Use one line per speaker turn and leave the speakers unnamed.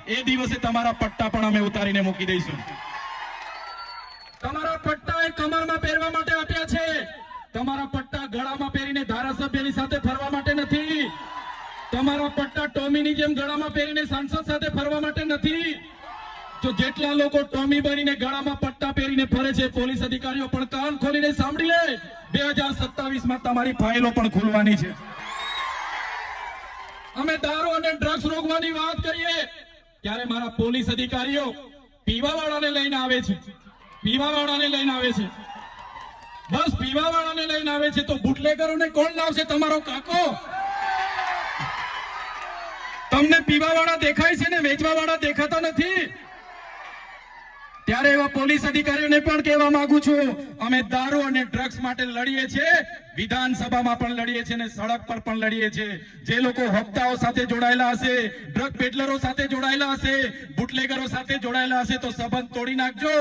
એ દિવસે તમારા પટ્ટા પણ અમે ઉતારીને મૂકી દઈશું। તમારા પટ્ટા એ કમરમાં પહેરવા માટે આપ્યા છે, તમારા પટ્ટા ગળામાં પહેરીને ધારાસભ્યની સાથે ફરવા માટે નથી, તમારા પટ્ટા ટોમીની જેમ ગળામાં પહેરીને સાંસદ સાથે ફરવા માટે નથી। જો જેટલા લોકો ટોમી બનીને ગળામાં પટ્ટા પહેરીને ફરે છે, પોલીસ અધિકારીઓ પણ કાન ખોલીને સાંભળી લે, 2027 તમારી ફાઇલો પણ ખુલવાની છે। અમે દારૂ અને ડ્રગ્સ રોકવાની વાત કરીએ ત્યારે મારા પોલીસ અધિકારીઓ પીવાવાળાને લઈને આવે છે, પીવાવાળાને લઈને આવે છે, બસ પીવાવાળાને લઈને આવે છે। તો બુટલેગરોને કોણ લાવશે? તમારો કાકો? તમને પીવાવાળા દેખાય છે ને વેચવાવાળા દેખાતા નથી। ત્યારે એવા પોલીસ અધિકારીઓને પણ કહેવા માંગુ છું, અમે દારૂ અને ડ્રગ્સ માટે લડીએ છીએ, વિધાનસભામાં પણ લડીએ છીએ અને સડક પર પણ લડીએ છીએ। જે લોકો હપ્તાઓ સાથે જોડાયેલા હશે, ડ્રગ પેડલરો સાથે જોડાયેલા હશે, બુટલેગરો સાથે જોડાયેલા હશે તો સંબંધ તોડી નાખજો।